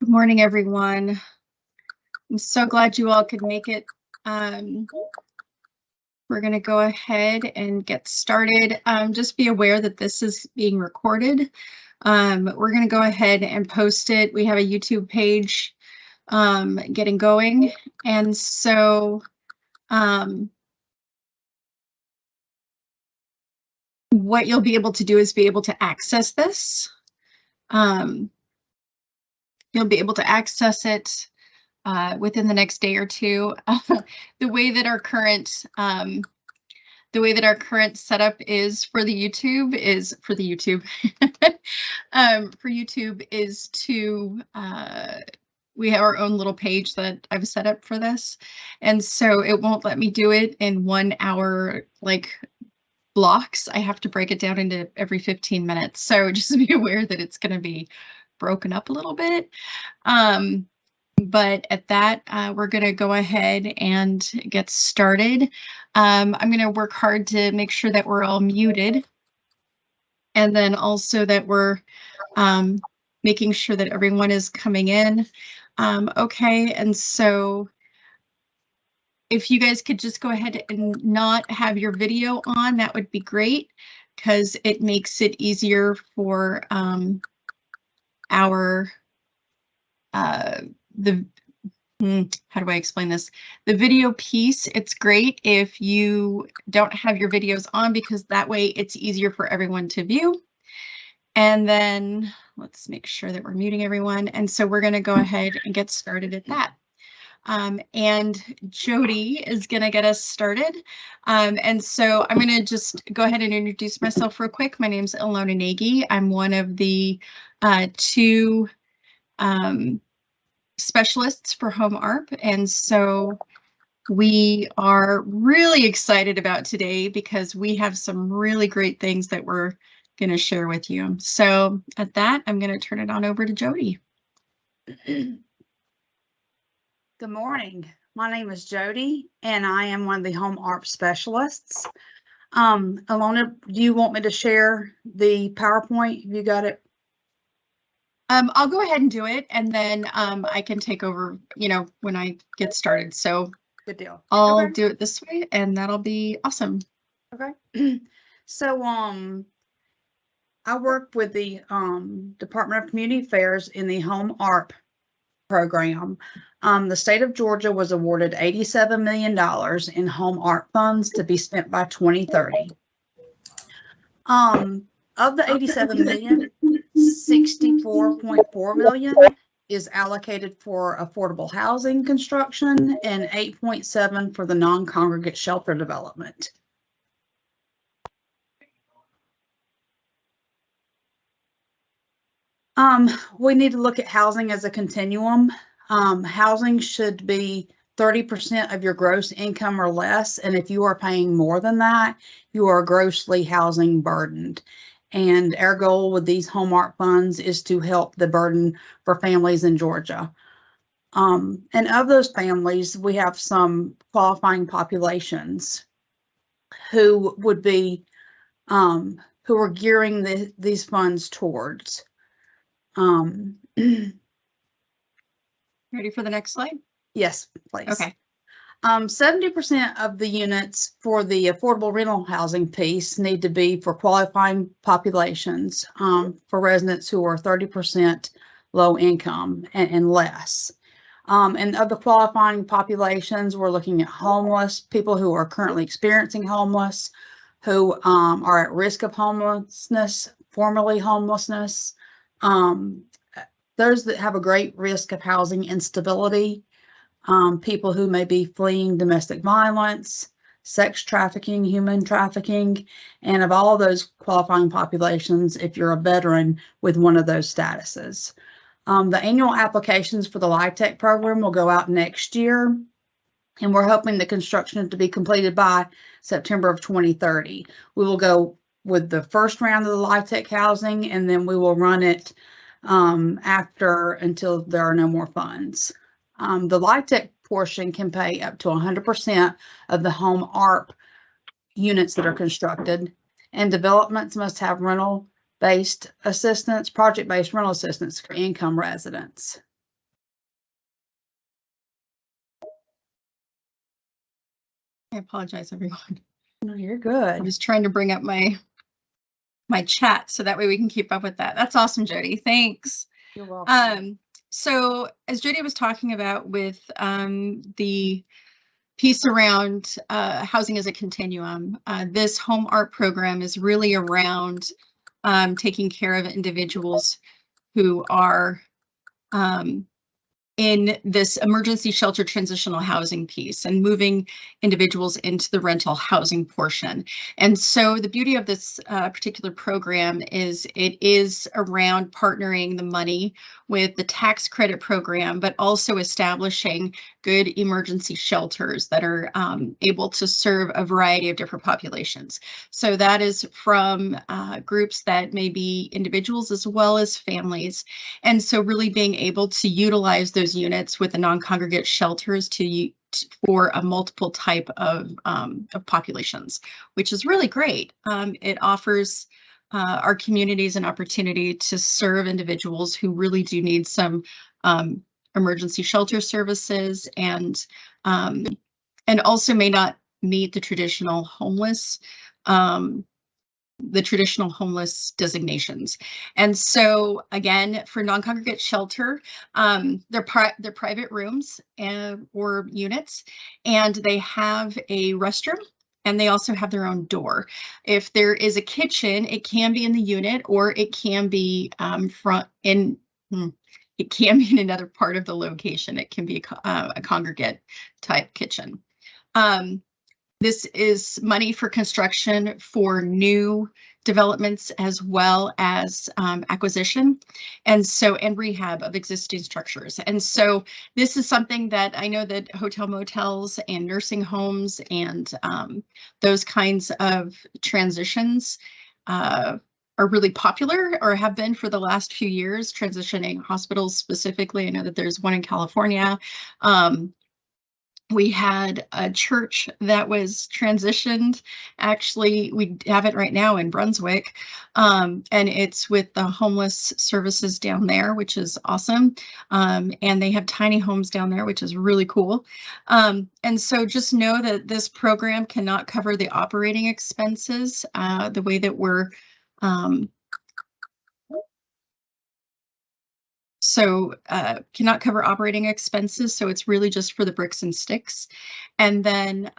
Good morning, everyone. I'm so glad you all could make it. We're going to go ahead and get started. Just be aware that this is being recorded. We're going to go ahead and post it. We have a YouTube page getting going. And so what you'll be able to do is be able to access this. You'll be able to access it within the next day or two. The way that our current setup is for the YouTube is for YouTube is to we have our own little page that I've set up for this, and so it won't let me do it in 1 hour like blocks. I have to break it down into every 15 minutes. So just be aware that it's going to be broken up a little bit. But at that, we're going to go ahead and get started. I'm going to work hard to make sure that we're all muted. And then also that we're making sure that everyone is coming in. Okay, and so if you guys could just go ahead and not have your video on, that would be great, because it makes it easier for how do I explain this? The video piece, it's great if you don't have your videos on, because that way it's easier for everyone to view. And then let's make sure that we're muting everyone. And so we're going to go ahead and get started at that. And Jody is going to get us started. And so I'm going to just go ahead and introduce myself real quick. My name's Ilona Nagy. I'm one of the two specialists for HOMEARP, and so we are really excited about today because we have some really great things that we're going to share with you. So at that, I'm going to turn it on over to Jody. Good morning. My name is Jody, and I am one of the HOMEARP specialists. Ilona, do you want me to share the PowerPoint? Have you got it? I'll go ahead and do it, and then I can take over, when I get started. So good deal. I'll do it this way, and that'll be awesome. Okay. So I work with the Department of Community Affairs in the HOMEARP program. The state of Georgia was awarded $87 million in HOMEARP funds to be spent by 2030. Of the 87 million, 64.4 million is allocated for affordable housing construction and 8.7 for the non-congregate shelter development. We need to look at housing as a continuum. Housing should be 30% of your gross income or less, and if you are paying more than that, you are grossly housing burdened. And our goal with these HOMEARP funds is to help the burden for families in Georgia. And of those families, we have some qualifying populations who would be, who are gearing these funds towards. Ready for the next slide? Yes, please. Okay. 70% of the units for the affordable rental housing piece need to be for qualifying populations, for residents who are 30% low income and less. And of the qualifying populations, we're looking at homeless, people who are currently experiencing homeless, who are at risk of homelessness, formerly homelessness, those that have a great risk of housing instability, people who may be fleeing domestic violence, sex trafficking, human trafficking, and of all those qualifying populations, if you're a veteran with one of those statuses. The annual applications for the LIHTC program will go out next year, and we're hoping the construction to be completed by September of 2030. We will go with the first round of the LIHTC housing, and then we will run it after until there are no more funds. The LIHTC portion can pay up to 100% of the HOMEARP units that are constructed, and developments must have rental-based assistance, project-based rental assistance for income residents. I apologize, everyone. No, you're I good. was trying to bring up my chat so that way we can keep up with that. That's awesome, Jody. Thanks. You're welcome. So as Jody was talking about with the piece around housing as a continuum, this HOMEARP program is really around taking care of individuals who are in this emergency shelter transitional housing piece and moving individuals into the rental housing portion. And so the beauty of this particular program is it is around partnering the money with the tax credit program, but also establishing good emergency shelters that are able to serve a variety of different populations. So that is from groups that may be individuals as well as families. And so really being able to utilize those units with the non-congregate shelters for a multiple type of populations, which is really great. It offers our communities an opportunity to serve individuals who really do need some emergency shelter services and also may not meet the traditional homeless designations. And so again, for non-congregate shelter, they're private rooms or units, and they have a restroom, and they also have their own door. If there is a kitchen, it can be in the unit, or it can be it can be in another part of the location. It can be a congregate type kitchen. This is money for construction for new developments as well as acquisition and rehab of existing structures. And so this is something that I know that hotel motels and nursing homes and those kinds of transitions are really popular or have been for the last few years, transitioning hospitals specifically. I know that there's one in California. We had a church that was transitioned. Actually, we have it right now in Brunswick, and it's with the homeless services down there, which is awesome. And they have tiny homes down there, which is really cool. And so just know that this program cannot cover the operating expenses the way that we're cannot cover operating expenses, so it's really just for the bricks and sticks. And then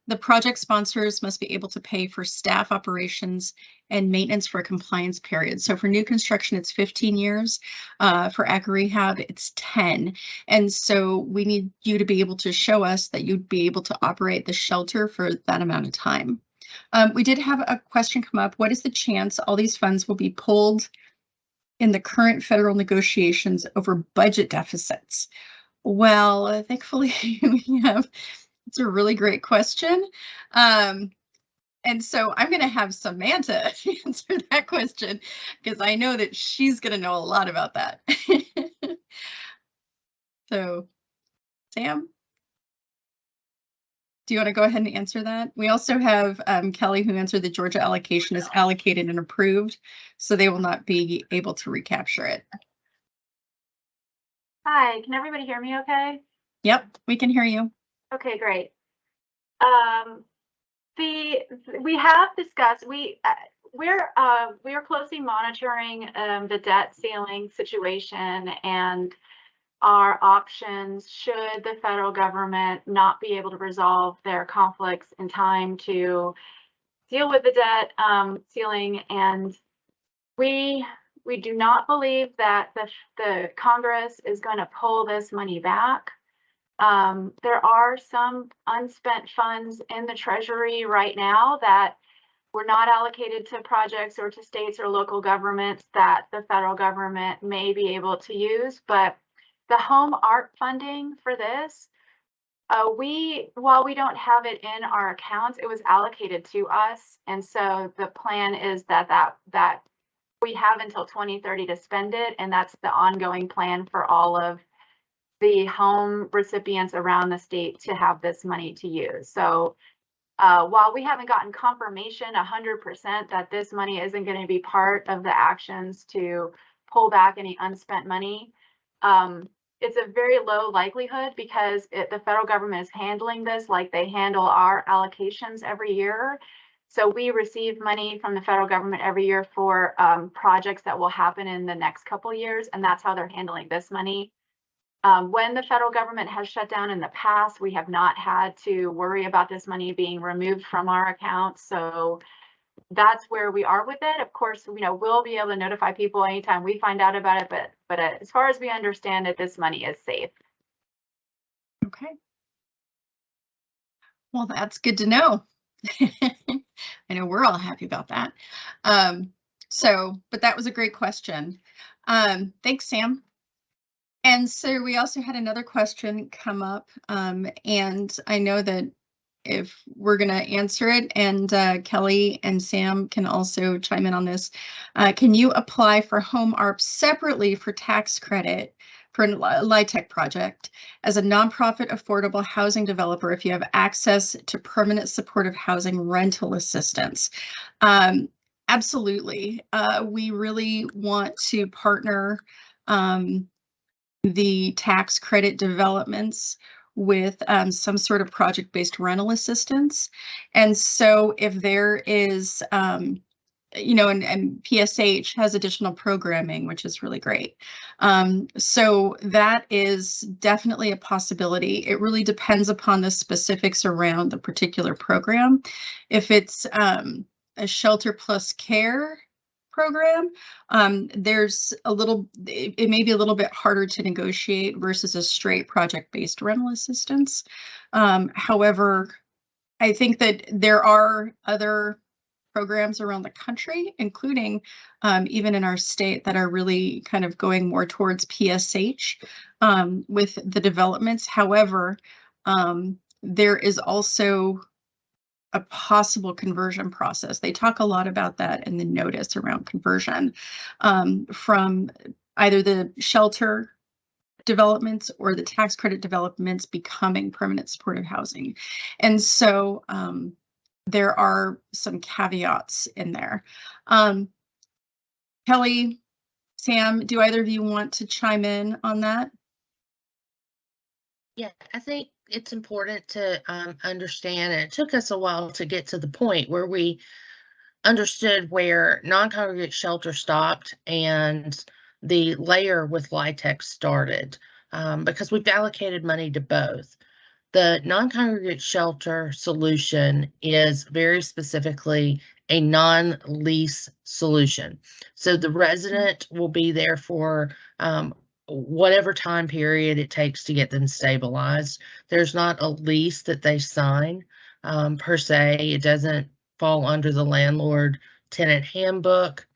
the project sponsors must be able to pay for staff operations and maintenance for a compliance period. So for new construction, it's 15 years. For ACA rehab, it's 10. And so we need you to be able to show us that you'd be able to operate the shelter for that amount of time. We did have a question come up. What is the chance all these funds will be pulled in the current federal negotiations over budget deficits? Well, thankfully we have, it's a really great question. And so I'm going to have Samantha answer that question because I know that she's going to know a lot about that. So, Sam, do you want to go ahead and answer that? We also have Kelly, who answered the Georgia allocation is allocated and approved, so they will not be able to recapture it. Hi, can everybody hear me okay? Yep, we can hear you. Okay, great. We have discussed, we're closely monitoring the debt ceiling situation and our options should the federal government not be able to resolve their conflicts in time to deal with the debt ceiling. And we do not believe that the Congress is going to pull this money back. There are some unspent funds in the Treasury right now that were not allocated to projects or to states or local governments that the federal government may be able to use. But the HOMEARP funding for this, while we don't have it in our accounts, it was allocated to us. And so the plan is that we have until 2030 to spend it. And that's the ongoing plan for all of the home recipients around the state to have this money to use. So while we haven't gotten confirmation 100% that this money isn't going to be part of the actions to pull back any unspent money, it's a very low likelihood because the federal government is handling this like they handle our allocations every year. So we receive money from the federal government every year for projects that will happen in the next couple of years, and that's how they're handling this money. When the federal government has shut down in the past, we have not had to worry about this money being removed from our account. So that's where we are with it. Of course, we'll be able to notify people anytime we find out about it, but as far as we understand it, this money is safe. Okay. Well, that's good to know. I know we're all happy about that. But that was a great question. Thanks, Sam. And so we also had another question come up, and I know that if we're going to answer it, and Kelly and Sam can also chime in on this, can you apply for HOMEARP separately for tax credit for a LIHTC project as a nonprofit affordable housing developer if you have access to permanent supportive housing rental assistance? Absolutely. We really want to partner the tax credit developments with some sort of project-based rental assistance. And so if there is, and PSH has additional programming, which is really great. So that is definitely a possibility. It really depends upon the specifics around the particular program. If it's a shelter plus care program, there's it may be a little bit harder to negotiate versus a straight project-based rental assistance. However, I think that there are other programs around the country, including even in our state, that are really kind of going more towards PSH with the developments. However, there is also a possible conversion process. They talk a lot about that in the notice around conversion from either the shelter developments or the tax credit developments becoming permanent supportive housing. And so there are some caveats in there. Kelly, Sam, do either of you want to chime in on that? Yeah, I think it's important to understand, and it took us a while to get to the point where we understood where non-congregate shelter stopped and the layer with LIHTC started, because we've allocated money to both. The non-congregate shelter solution is very specifically a non-lease solution. So the resident will be there for whatever time period it takes to get them stabilized. There's not a lease that they sign per se. It doesn't fall under the landlord tenant handbook.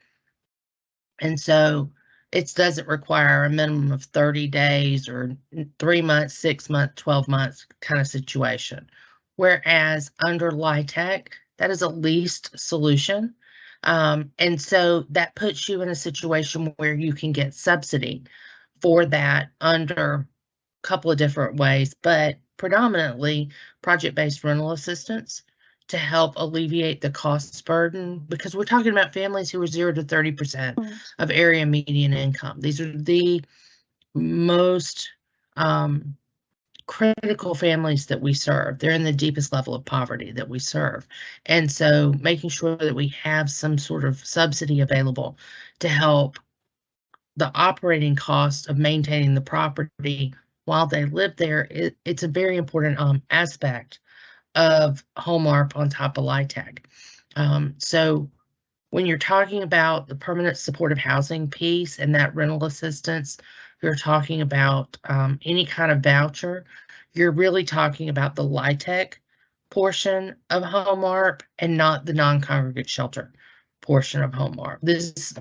And so it doesn't require a minimum of 30 days or 3 months, 6 months, 12 months kind of situation. Whereas under LIHTC, that is a leased solution. And so that puts you in a situation where you can get subsidy for that under a couple of different ways, but predominantly project-based rental assistance to help alleviate the cost burden, because we're talking about families who are 0 to 30% of area median income. These are the most critical families that we serve. They're in the deepest level of poverty that we serve. And so making sure that we have some sort of subsidy available to help the operating cost of maintaining the property while they live there, it's a very important aspect of HOMEARP on top of LIHTC. So when you're talking about the permanent supportive housing piece and that rental assistance, you're talking about any kind of voucher, you're really talking about the LIHTC portion of HOMEARP and not the non-congregate shelter portion of HOMEARP. This